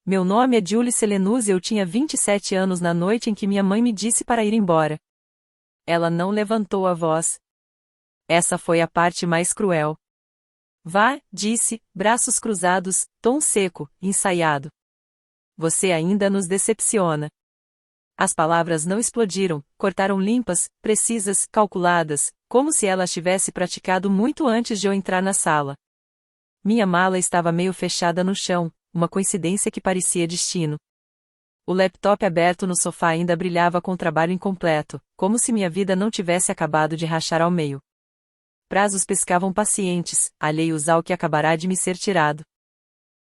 Meu nome é Julie Selenus e eu tinha 27 anos na noite em que minha mãe me disse para ir embora. Ela não levantou a voz. Essa foi a parte mais cruel. Vá, disse, braços cruzados, tom seco, ensaiado. Você ainda nos decepciona. As palavras não explodiram, cortaram limpas, precisas, calculadas, como se ela as tivesse praticado muito antes de eu entrar na sala. Minha mala estava meio fechada no chão, uma coincidência que parecia destino. O laptop aberto no sofá ainda brilhava com o trabalho incompleto, como se minha vida não tivesse acabado de rachar ao meio. Prazos pescavam pacientes, alheios ao que acabará de me ser tirado.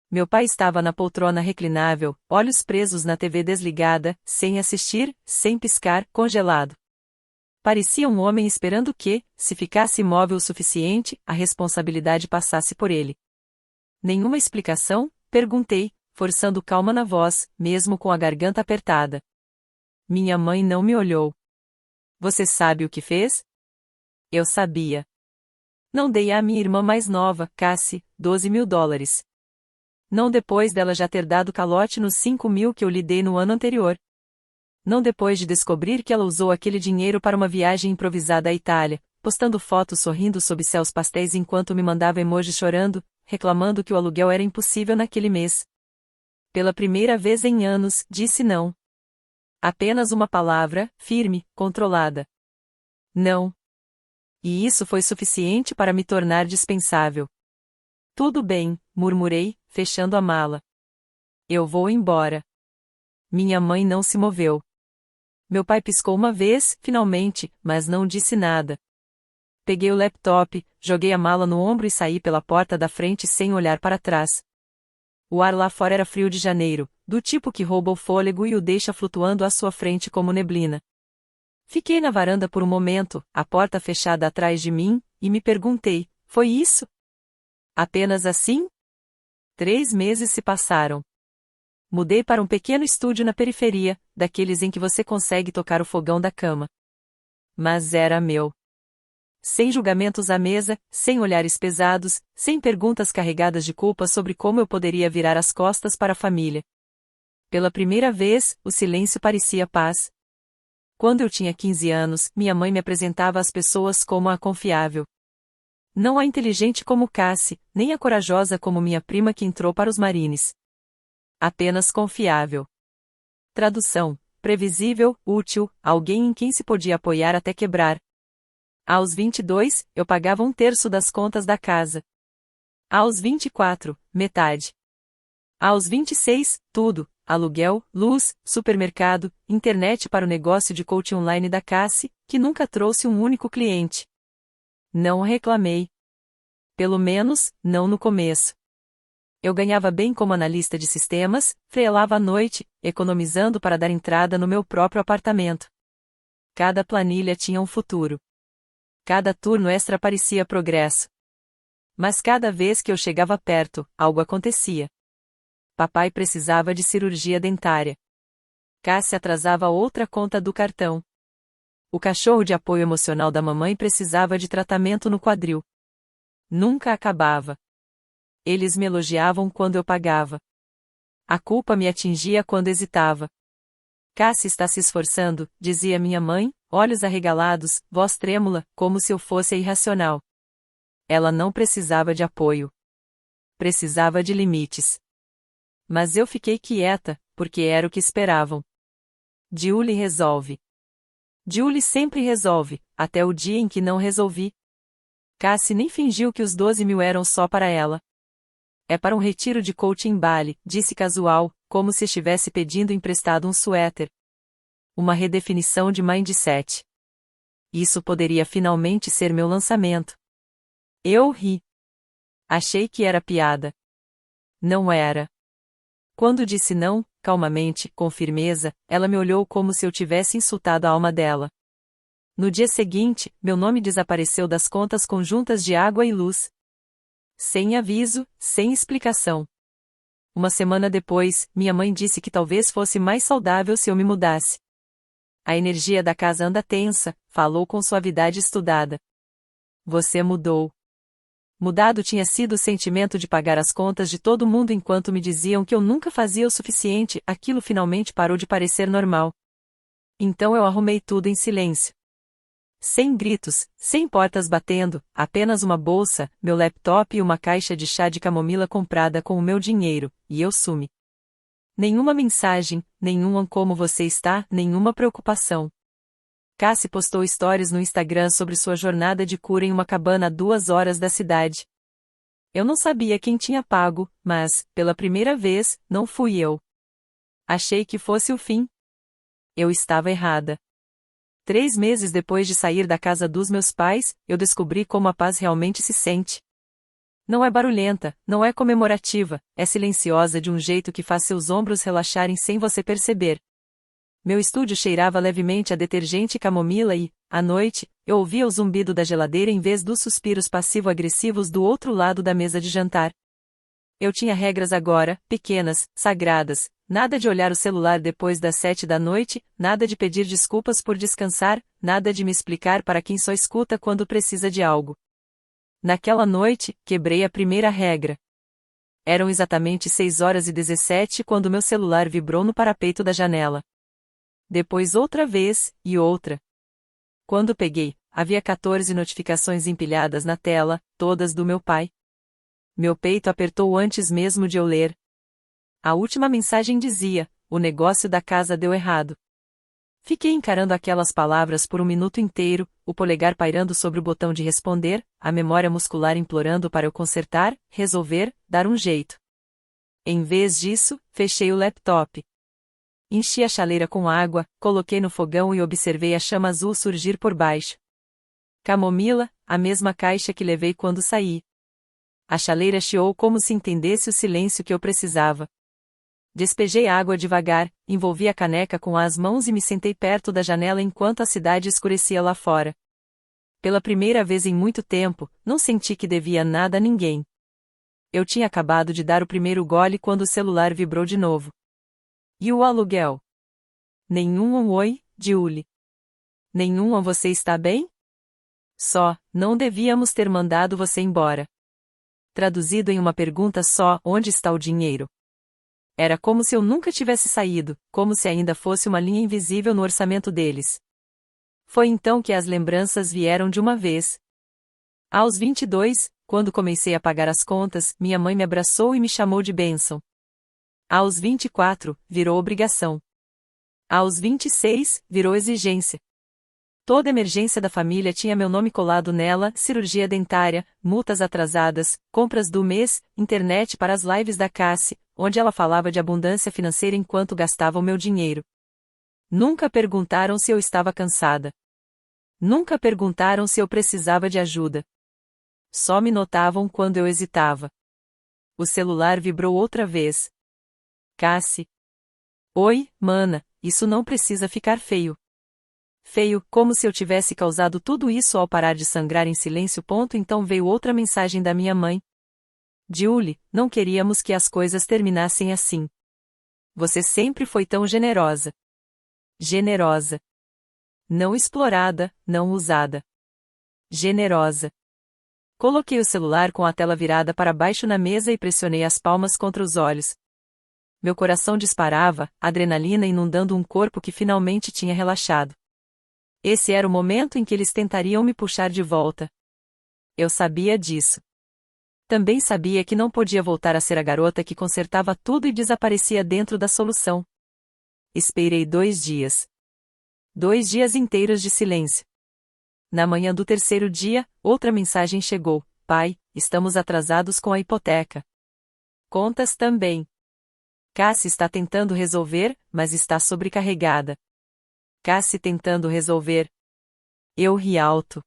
Meu pai estava na poltrona reclinável, olhos presos na TV desligada, sem assistir, sem piscar, congelado. Parecia um homem esperando que, se ficasse imóvel o suficiente, a responsabilidade passasse por ele. Nenhuma explicação? Perguntei, forçando calma na voz, mesmo com a garganta apertada. Minha mãe não me olhou. Você sabe o que fez? Eu sabia. Não dei à minha irmã mais nova, Cassie, $12.000. Não depois dela já ter dado calote nos 5.000 que eu lhe dei no ano anterior. Não depois de descobrir que ela usou aquele dinheiro para uma viagem improvisada à Itália, postando fotos sorrindo sob céus pastéis enquanto me mandava emojis chorando, reclamando que o aluguel era impossível naquele mês. Pela primeira vez em anos, disse não. Apenas uma palavra, firme, controlada. Não. E isso foi suficiente para me tornar dispensável. Tudo bem, murmurei, fechando a mala. Eu vou embora. Minha mãe não se moveu. Meu pai piscou uma vez, finalmente, mas não disse nada. Peguei o laptop, joguei a mala no ombro e saí pela porta da frente sem olhar para trás. O ar lá fora era frio de janeiro, do tipo que rouba o fôlego e o deixa flutuando à sua frente como neblina. Fiquei na varanda por um momento, a porta fechada atrás de mim, e me perguntei, foi isso? Apenas assim? 3 meses se passaram. Mudei para um pequeno estúdio na periferia, daqueles em que você consegue tocar o fogão da cama. Mas era meu. Sem julgamentos à mesa, sem olhares pesados, sem perguntas carregadas de culpa sobre como eu poderia virar as costas para a família. Pela primeira vez, o silêncio parecia paz. Quando eu tinha 15 anos, minha mãe me apresentava às pessoas como a confiável. Não a inteligente como Cassie, nem a corajosa como minha prima que entrou para os Marines. Apenas confiável. Tradução: previsível, útil, alguém em quem se podia apoiar até quebrar. Aos 22, eu pagava 1/3 das contas da casa. Aos 24, metade. Aos 26, tudo: aluguel, luz, supermercado, internet para o negócio de coaching online da Cassie, que nunca trouxe um único cliente. Não reclamei. Pelo menos, não no começo. Eu ganhava bem como analista de sistemas, freelava à noite, economizando para dar entrada no meu próprio apartamento. Cada planilha tinha um futuro. Cada turno extra parecia progresso. Mas cada vez que eu chegava perto, algo acontecia. Papai precisava de cirurgia dentária. Cassie atrasava outra conta do cartão. O cachorro de apoio emocional da mamãe precisava de tratamento no quadril. Nunca acabava. Eles me elogiavam quando eu pagava. A culpa me atingia quando hesitava. Cassie está se esforçando, dizia minha mãe, olhos arregalados, voz trêmula, como se eu fosse irracional. Ela não precisava de apoio. Precisava de limites. Mas eu fiquei quieta, porque era o que esperavam. Julie resolve. Julie sempre resolve, até o dia em que não resolvi. Cassie nem fingiu que os 12.000 eram só para ela. É para um retiro de coaching em Bali, disse casual, como se estivesse pedindo emprestado um suéter. Uma redefinição de mindset. Isso poderia finalmente ser meu lançamento. Eu ri. Achei que era piada. Não era. Quando disse não, calmamente, com firmeza, ela me olhou como se eu tivesse insultado a alma dela. No dia seguinte, meu nome desapareceu das contas conjuntas de água e luz. Sem aviso, sem explicação. Uma semana depois, minha mãe disse que talvez fosse mais saudável se eu me mudasse. A energia da casa anda tensa, falou com suavidade estudada. Você mudou. Mudado tinha sido o sentimento de pagar as contas de todo mundo enquanto me diziam que eu nunca fazia o suficiente, aquilo finalmente parou de parecer normal. Então eu arrumei tudo em silêncio. Sem gritos, sem portas batendo, apenas uma bolsa, meu laptop e uma caixa de chá de camomila comprada com o meu dinheiro, e eu sumi. Nenhuma mensagem, nenhum como você está, nenhuma preocupação. Cassie postou stories no Instagram sobre sua jornada de cura em uma cabana a 2 horas da cidade. Eu não sabia quem tinha pago, mas, pela primeira vez, não fui eu. Achei que fosse o fim. Eu estava errada. 3 meses depois de sair da casa dos meus pais, eu descobri como a paz realmente se sente. Não é barulhenta, não é comemorativa, é silenciosa de um jeito que faz seus ombros relaxarem sem você perceber. Meu estúdio cheirava levemente a detergente e camomila e, à noite, eu ouvia o zumbido da geladeira em vez dos suspiros passivo-agressivos do outro lado da mesa de jantar. Eu tinha regras agora, pequenas, sagradas, nada de olhar o celular depois das 7 da noite, nada de pedir desculpas por descansar, nada de me explicar para quem só escuta quando precisa de algo. Naquela noite, quebrei a primeira regra. Eram exatamente 6h17 quando meu celular vibrou no parapeito da janela. Depois outra vez, e outra. Quando peguei, havia 14 notificações empilhadas na tela, todas do meu pai. Meu peito apertou antes mesmo de eu ler. A última mensagem dizia: o negócio da casa deu errado. Fiquei encarando aquelas palavras por um minuto inteiro, o polegar pairando sobre o botão de responder, a memória muscular implorando para eu consertar, resolver, dar um jeito. Em vez disso, fechei o laptop. Enchi a chaleira com água, coloquei no fogão e observei a chama azul surgir por baixo. Camomila, a mesma caixa que levei quando saí. A chaleira chiou como se entendesse o silêncio que eu precisava. Despejei a água devagar, envolvi a caneca com as mãos e me sentei perto da janela enquanto a cidade escurecia lá fora. Pela primeira vez em muito tempo, não senti que devia nada a ninguém. Eu tinha acabado de dar o primeiro gole quando o celular vibrou de novo. E o aluguel? Nenhum oi, Julie. Nenhum você está bem? Só, não devíamos ter mandado você embora. Traduzido em uma pergunta só, onde está o dinheiro? Era como se eu nunca tivesse saído, como se ainda fosse uma linha invisível no orçamento deles. Foi então que as lembranças vieram de uma vez. Aos 22, quando comecei a pagar as contas, minha mãe me abraçou e me chamou de bênção. Aos 24, virou obrigação. Aos 26, virou exigência. Toda emergência da família tinha meu nome colado nela, cirurgia dentária, multas atrasadas, compras do mês, internet para as lives da Cassie, onde ela falava de abundância financeira enquanto gastava o meu dinheiro. Nunca perguntaram se eu estava cansada. Nunca perguntaram se eu precisava de ajuda. Só me notavam quando eu hesitava. O celular vibrou outra vez. Cassie. Oi, mana, isso não precisa ficar feio. Feio, como se eu tivesse causado tudo isso ao parar de sangrar em silêncio. Então veio outra mensagem da minha mãe. Julie, não queríamos que as coisas terminassem assim. Você sempre foi tão generosa. Generosa. Não explorada, não usada. Generosa. Coloquei o celular com a tela virada para baixo na mesa e pressionei as palmas contra os olhos. Meu coração disparava, adrenalina inundando um corpo que finalmente tinha relaxado. Esse era o momento em que eles tentariam me puxar de volta. Eu sabia disso. Também sabia que não podia voltar a ser a garota que consertava tudo e desaparecia dentro da solução. Esperei 2 dias. 2 dias inteiros de silêncio. Na manhã do 3º dia, outra mensagem chegou: pai, estamos atrasados com a hipoteca. Contas também. Cassie está tentando resolver, mas está sobrecarregada. Cassie tentando resolver. Eu ri alto.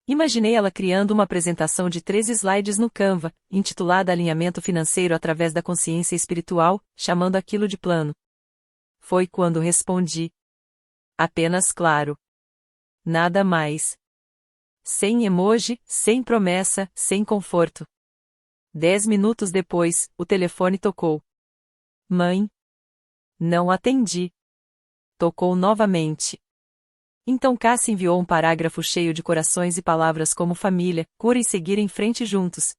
Imaginei ela criando uma apresentação de 3 slides no Canva, intitulada Alinhamento Financeiro através da Consciência Espiritual, chamando aquilo de plano. Foi quando respondi. Apenas claro. Nada mais. Sem emoji, sem promessa, sem conforto. 10 minutos depois, o telefone tocou. Mãe. Não atendi. Tocou novamente. Então Cassie enviou um parágrafo cheio de corações e palavras como família, cura e seguir em frente juntos.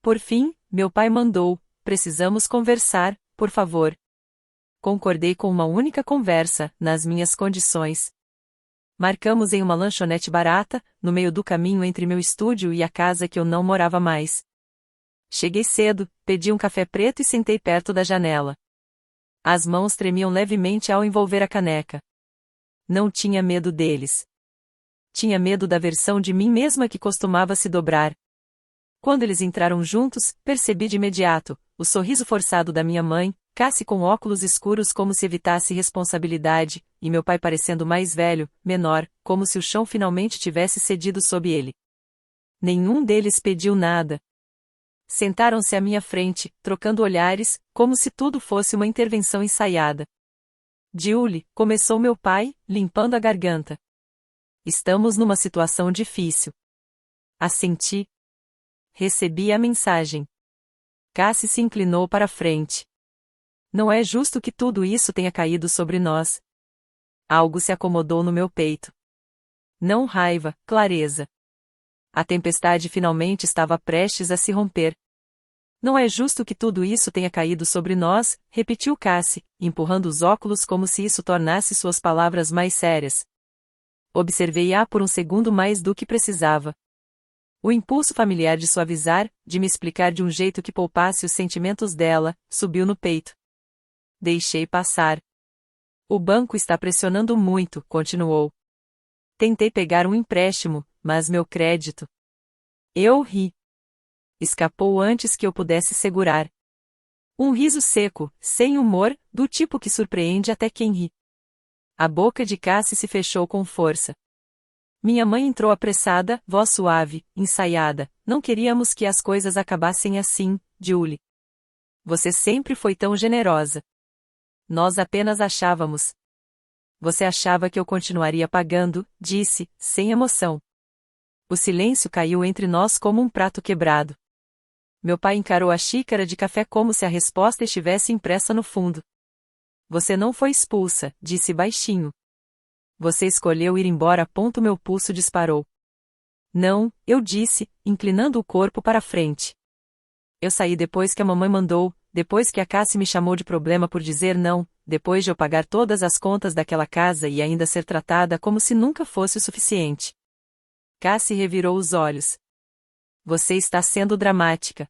Por fim, meu pai mandou: precisamos conversar, por favor. Concordei com uma única conversa, nas minhas condições. Marcamos em uma lanchonete barata, no meio do caminho entre meu estúdio e a casa que eu não morava mais. Cheguei cedo, pedi um café preto e sentei perto da janela. As mãos tremiam levemente ao envolver a caneca. Não tinha medo deles. Tinha medo da versão de mim mesma que costumava se dobrar. Quando eles entraram juntos, percebi de imediato o sorriso forçado da minha mãe, Cassie com óculos escuros como se evitasse responsabilidade, e meu pai parecendo mais velho, menor, como se o chão finalmente tivesse cedido sob ele. Nenhum deles pediu nada. Sentaram-se à minha frente, trocando olhares, como se tudo fosse uma intervenção ensaiada. Julie, começou meu pai, limpando a garganta. Estamos numa situação difícil. Assenti. Recebi a mensagem. Cassie se inclinou para a frente. Não é justo que tudo isso tenha caído sobre nós. Algo se acomodou no meu peito. Não raiva, clareza. A tempestade finalmente estava prestes a se romper. Não é justo que tudo isso tenha caído sobre nós, repetiu Cassie, empurrando os óculos como se isso tornasse suas palavras mais sérias. Observei-a por um segundo mais do que precisava. O impulso familiar de suavizar, de me explicar de um jeito que poupasse os sentimentos dela, subiu no peito. Deixei passar. O banco está pressionando muito, continuou. Tentei pegar um empréstimo, mas meu crédito. Eu ri. Escapou antes que eu pudesse segurar. Um riso seco, sem humor, do tipo que surpreende até quem ri. A boca de Cassie se fechou com força. Minha mãe entrou apressada, voz suave, ensaiada. Não queríamos que as coisas acabassem assim, Julie. Você sempre foi tão generosa. Nós apenas achávamos. Você achava que eu continuaria pagando, disse, sem emoção. O silêncio caiu entre nós como um prato quebrado. Meu pai encarou a xícara de café como se a resposta estivesse impressa no fundo. Você não foi expulsa, disse baixinho. Você escolheu ir embora. Meu pulso disparou. Não, eu disse, inclinando o corpo para a frente. Eu saí depois que a mamãe mandou, depois que a Cassie me chamou de problema por dizer não, depois de eu pagar todas as contas daquela casa e ainda ser tratada como se nunca fosse o suficiente. Cassie revirou os olhos. Você está sendo dramática.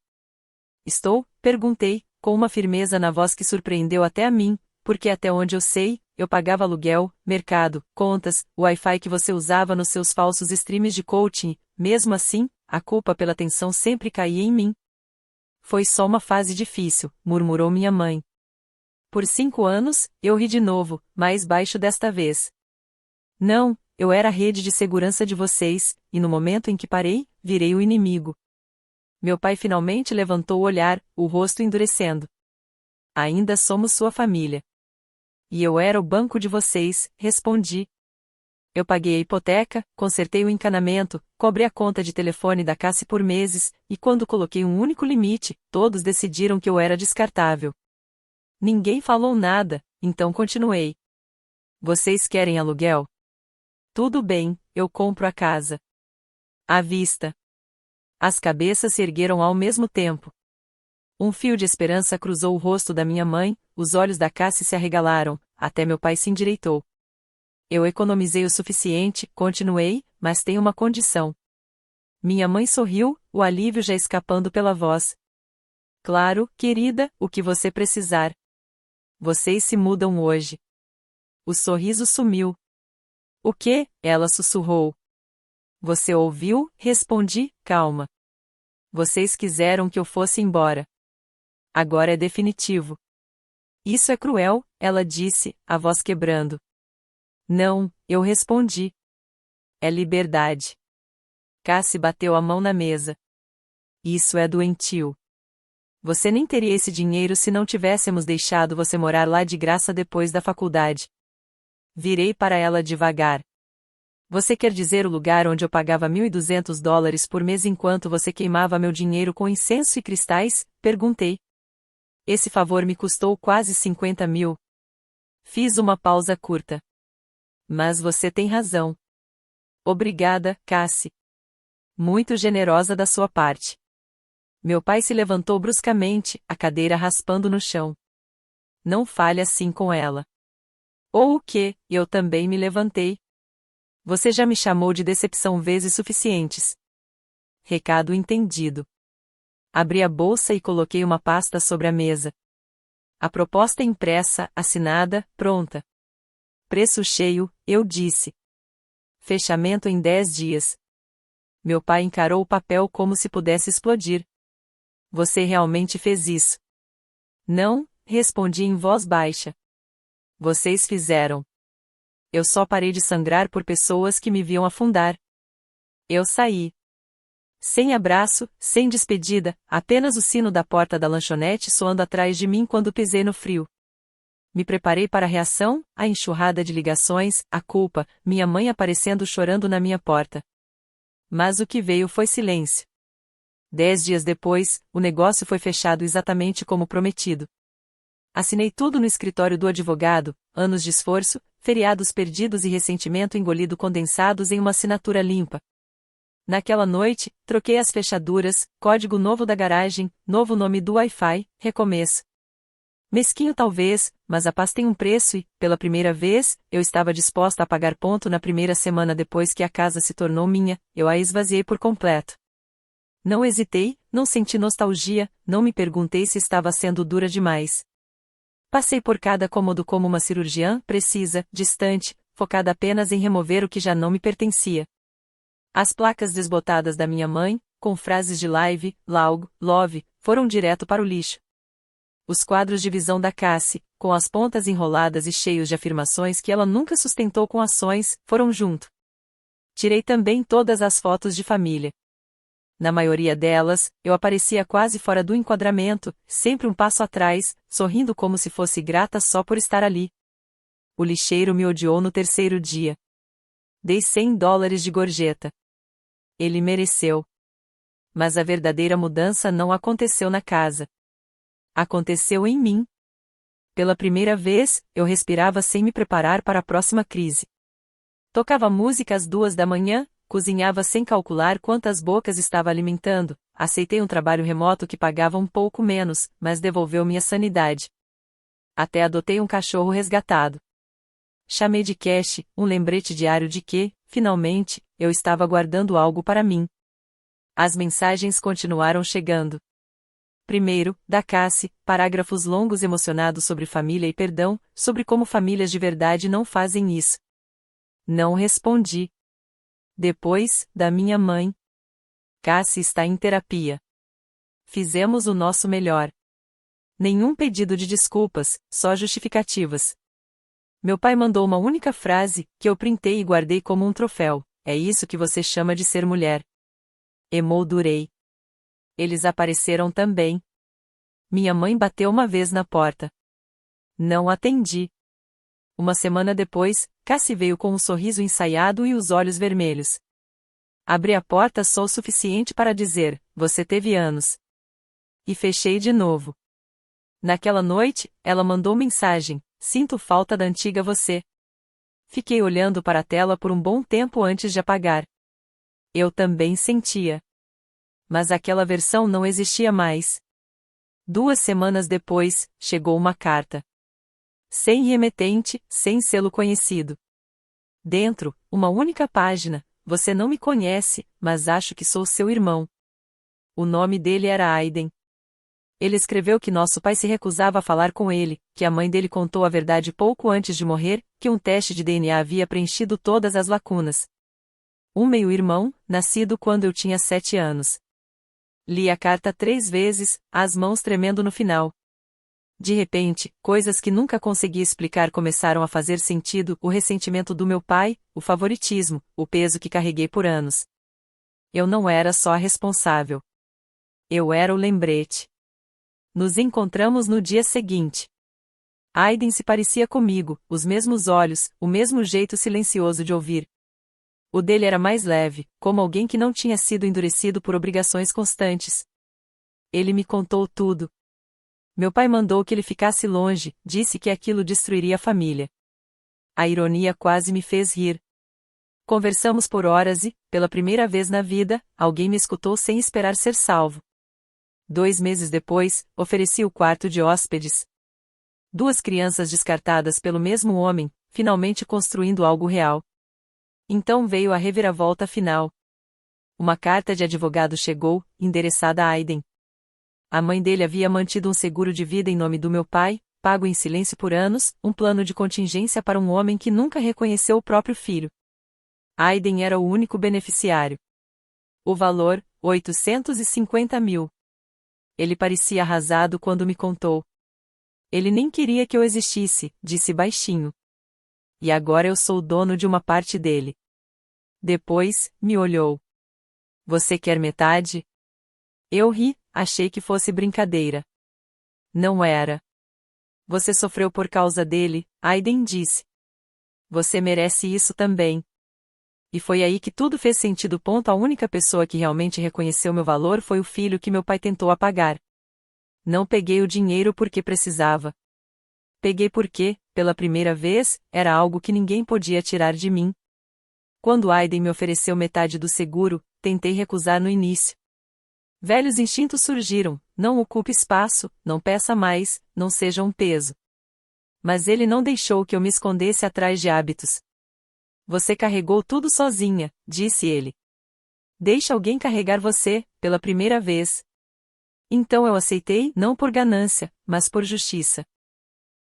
Estou? Perguntei, com uma firmeza na voz que surpreendeu até a mim, porque até onde eu sei, eu pagava aluguel, mercado, contas, o Wi-Fi que você usava nos seus falsos streams de coaching, mesmo assim, a culpa pela tensão sempre caía em mim. Foi só uma fase difícil, murmurou minha mãe. Por 5 anos, eu ri de novo, mais baixo desta vez. Não, eu era a rede de segurança de vocês, e no momento em que parei, virei o inimigo. Meu pai finalmente levantou o olhar, o rosto endurecendo. Ainda somos sua família. E eu era o banco de vocês, respondi. Eu paguei a hipoteca, consertei o encanamento, cobri a conta de telefone da Cassie por meses, e quando coloquei um único limite, todos decidiram que eu era descartável. Ninguém falou nada, então continuei. Vocês querem aluguel? Tudo bem, eu compro a casa. À vista. As cabeças se ergueram ao mesmo tempo. Um fio de esperança cruzou o rosto da minha mãe, os olhos da Cassie se arregalaram, até meu pai se endireitou. Eu economizei o suficiente, continuei, mas tenho uma condição. Minha mãe sorriu, o alívio já escapando pela voz. Claro, querida, o que você precisar. Vocês se mudam hoje. O sorriso sumiu. O quê? Ela sussurrou. Você ouviu? Respondi, calma. Vocês quiseram que eu fosse embora. Agora é definitivo. Isso é cruel, ela disse, a voz quebrando. Não, eu respondi. É liberdade. Cassie bateu a mão na mesa. Isso é doentio. Você nem teria esse dinheiro se não tivéssemos deixado você morar lá de graça depois da faculdade. Virei para ela devagar. Você quer dizer o lugar onde eu pagava $1.200 por mês enquanto você queimava meu dinheiro com incenso e cristais? Perguntei. Esse favor me custou quase 50 mil. Fiz uma pausa curta. Mas você tem razão. Obrigada, Cassie. Muito generosa da sua parte. Meu pai se levantou bruscamente, a cadeira raspando no chão. Não fale assim com ela. Ou o quê? Eu também me levantei. Você já me chamou de decepção vezes suficientes. Recado entendido. Abri a bolsa e coloquei uma pasta sobre a mesa. A proposta impressa, assinada, pronta. Preço cheio, eu disse. Fechamento em 10 dias. Meu pai encarou o papel como se pudesse explodir. Você realmente fez isso? Não, respondi em voz baixa. Vocês fizeram. Eu só parei de sangrar por pessoas que me viam afundar. Eu saí. Sem abraço, sem despedida, apenas o sino da porta da lanchonete soando atrás de mim quando pisei no frio. Me preparei para a reação, a enxurrada de ligações, a culpa, minha mãe aparecendo chorando na minha porta. Mas o que veio foi silêncio. 10 dias depois, o negócio foi fechado exatamente como prometido. Assinei tudo no escritório do advogado, anos de esforço, feriados perdidos e ressentimento engolido condensados em uma assinatura limpa. Naquela noite, troquei as fechaduras, código novo da garagem, novo nome do Wi-Fi, recomeço. Mesquinho talvez, mas a paz tem um preço e, pela primeira vez, eu estava disposta a pagar ponto na primeira semana depois que a casa se tornou minha, eu a esvaziei por completo. Não hesitei, não senti nostalgia, não me perguntei se estava sendo dura demais. Passei por cada cômodo como uma cirurgiã, precisa, distante, focada apenas em remover o que já não me pertencia. As placas desbotadas da minha mãe, com frases de live, laug, love, foram direto para o lixo. Os quadros de visão da Cassie, com as pontas enroladas e cheios de afirmações que ela nunca sustentou com ações, foram junto. Tirei também todas as fotos de família. Na maioria delas, eu aparecia quase fora do enquadramento, sempre um passo atrás, sorrindo como se fosse grata só por estar ali. O lixeiro me odiou no terceiro dia. Dei $100 de gorjeta. Ele mereceu. Mas a verdadeira mudança não aconteceu na casa. Aconteceu em mim. Pela primeira vez, eu respirava sem me preparar para a próxima crise. Tocava música às 2 da manhã, cozinhava sem calcular quantas bocas estava alimentando, aceitei um trabalho remoto que pagava um pouco menos, mas devolveu minha sanidade. Até adotei um cachorro resgatado. Chamei de Cash, um lembrete diário de que, finalmente, eu estava guardando algo para mim. As mensagens continuaram chegando. Primeiro, da Cassie, parágrafos longos emocionados sobre família e perdão, sobre como famílias de verdade não fazem isso. Não respondi. Depois, da minha mãe. Cassie está em terapia. Fizemos o nosso melhor. Nenhum pedido de desculpas, só justificativas. Meu pai mandou uma única frase, que eu printei e guardei como um troféu: é isso que você chama de ser mulher. Emoldurei. Eles apareceram também. Minha mãe bateu uma vez na porta. Não atendi. Uma semana depois, Cassie veio com um sorriso ensaiado e os olhos vermelhos. Abri a porta só o suficiente para dizer: você teve anos. E fechei de novo. Naquela noite, ela mandou mensagem: sinto falta da antiga você. Fiquei olhando para a tela por um bom tempo antes de apagar. Eu também sentia. Mas aquela versão não existia mais. 2 semanas depois, chegou uma carta. Sem remetente, sem selo conhecido. Dentro, uma única página: você não me conhece, mas acho que sou seu irmão. O nome dele era Aiden. Ele escreveu que nosso pai se recusava a falar com ele, que a mãe dele contou a verdade pouco antes de morrer, que um teste de DNA havia preenchido todas as lacunas. Um meio-irmão, nascido quando eu tinha 7 anos. Li a carta 3 vezes, as mãos tremendo no final. De repente, coisas que nunca consegui explicar começaram a fazer sentido: o ressentimento do meu pai, o favoritismo, o peso que carreguei por anos. Eu não era só a responsável. Eu era o lembrete. Nos encontramos no dia seguinte. Aiden se parecia comigo, os mesmos olhos, o mesmo jeito silencioso de ouvir. O dele era mais leve, como alguém que não tinha sido endurecido por obrigações constantes. Ele me contou tudo. Meu pai mandou que ele ficasse longe, disse que aquilo destruiria a família. A ironia quase me fez rir. Conversamos por horas e, pela primeira vez na vida, alguém me escutou sem esperar ser salvo. 2 meses depois, ofereci o quarto de hóspedes. 2 crianças descartadas pelo mesmo homem, finalmente construindo algo real. Então veio a reviravolta final. Uma carta de advogado chegou, endereçada a Aiden. A mãe dele havia mantido um seguro de vida em nome do meu pai, pago em silêncio por anos, um plano de contingência para um homem que nunca reconheceu o próprio filho. Aiden era o único beneficiário. O valor, 850 mil. Ele parecia arrasado quando me contou. Ele nem queria que eu existisse, disse baixinho. E agora eu sou o dono de uma parte dele. Depois, me olhou. Você quer metade? Eu ri, achei que fosse brincadeira. Não era. Você sofreu por causa dele, Aiden disse. Você merece isso também. E foi aí que tudo fez sentido. A única pessoa que realmente reconheceu meu valor foi o filho que meu pai tentou apagar. Não peguei o dinheiro porque precisava. Peguei porque, pela primeira vez, era algo que ninguém podia tirar de mim. Quando Aiden me ofereceu metade do seguro, tentei recusar no início. Velhos instintos surgiram: não ocupe espaço, não peça mais, não seja um peso. Mas ele não deixou que eu me escondesse atrás de hábitos. Você carregou tudo sozinha, disse ele. Deixe alguém carregar você, pela primeira vez. Então eu aceitei, não por ganância, mas por justiça.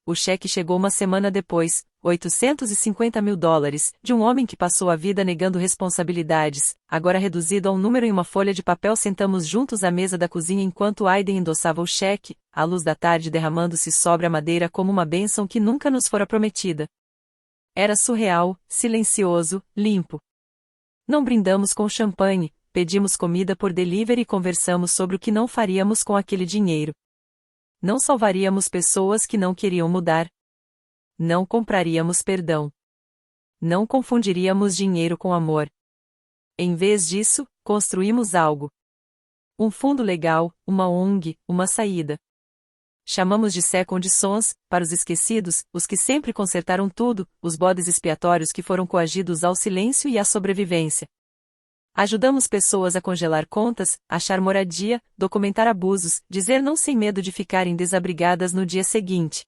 O cheque chegou uma semana depois, 850 mil dólares, de um homem que passou a vida negando responsabilidades, agora reduzido a um número em uma folha de papel. Sentamos juntos à mesa da cozinha enquanto Aiden endossava o cheque, a luz da tarde derramando-se sobre a madeira como uma bênção que nunca nos fora prometida. Era surreal, silencioso, limpo. Não brindamos com champanhe, pedimos comida por delivery e conversamos sobre o que não faríamos com aquele dinheiro. Não salvaríamos pessoas que não queriam mudar. Não compraríamos perdão. Não confundiríamos dinheiro com amor. Em vez disso, construímos algo. Um fundo legal, uma ONG, uma saída. Chamamos de Second Sons, para os esquecidos, os que sempre consertaram tudo, os bodes expiatórios que foram coagidos ao silêncio e à sobrevivência. Ajudamos pessoas a congelar contas, achar moradia, documentar abusos, dizer não sem medo de ficarem desabrigadas no dia seguinte.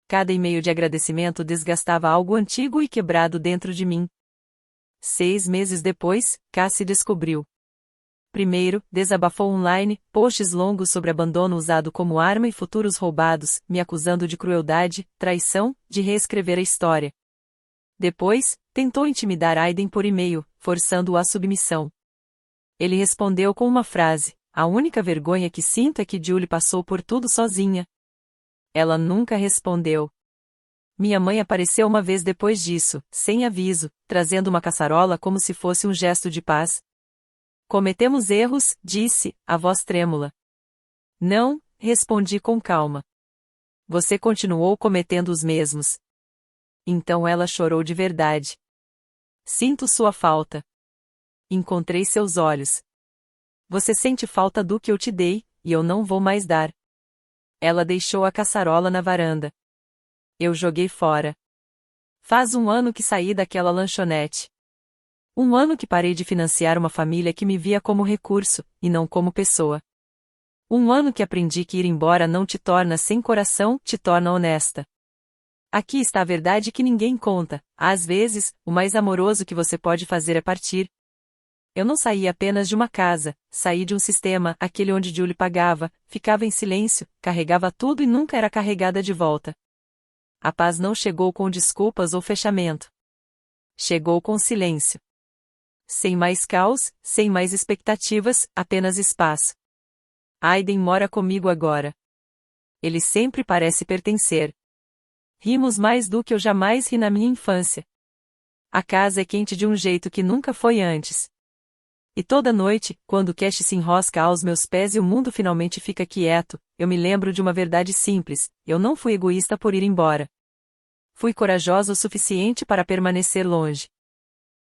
Cada e-mail de agradecimento desgastava algo antigo e quebrado dentro de mim. 6 meses depois, Cassie descobriu. Primeiro, desabafou online, posts longos sobre abandono usado como arma e futuros roubados, me acusando de crueldade, traição, de reescrever a história. Depois, tentou intimidar Aiden por e-mail, forçando-o à submissão. Ele respondeu com uma frase: a única vergonha que sinto é que Julie passou por tudo sozinha. Ela nunca respondeu. Minha mãe apareceu uma vez depois disso, sem aviso, trazendo uma caçarola como se fosse um gesto de paz. Cometemos erros, disse, a voz trêmula. Não, respondi com calma. Você continuou cometendo os mesmos. Então ela chorou de verdade. Sinto sua falta. Encontrei seus olhos. Você sente falta do que eu te dei, e eu não vou mais dar. Ela deixou a caçarola na varanda. Eu joguei fora. Faz 1 ano que saí daquela lanchonete. 1 ano que parei de financiar uma família que me via como recurso, e não como pessoa. 1 ano que aprendi que ir embora não te torna sem coração, te torna honesta. Aqui está a verdade que ninguém conta: às vezes, o mais amoroso que você pode fazer é partir. Eu não saí apenas de uma casa, saí de um sistema, aquele onde Julie pagava, ficava em silêncio, carregava tudo e nunca era carregada de volta. A paz não chegou com desculpas ou fechamento. Chegou com silêncio. Sem mais caos, sem mais expectativas, apenas espaço. Aiden mora comigo agora. Ele sempre parece pertencer. Rimos mais do que eu jamais ri na minha infância. A casa é quente de um jeito que nunca foi antes. E toda noite, quando Cash se enrosca aos meus pés e o mundo finalmente fica quieto, eu me lembro de uma verdade simples: eu não fui egoísta por ir embora. Fui corajosa o suficiente para permanecer longe.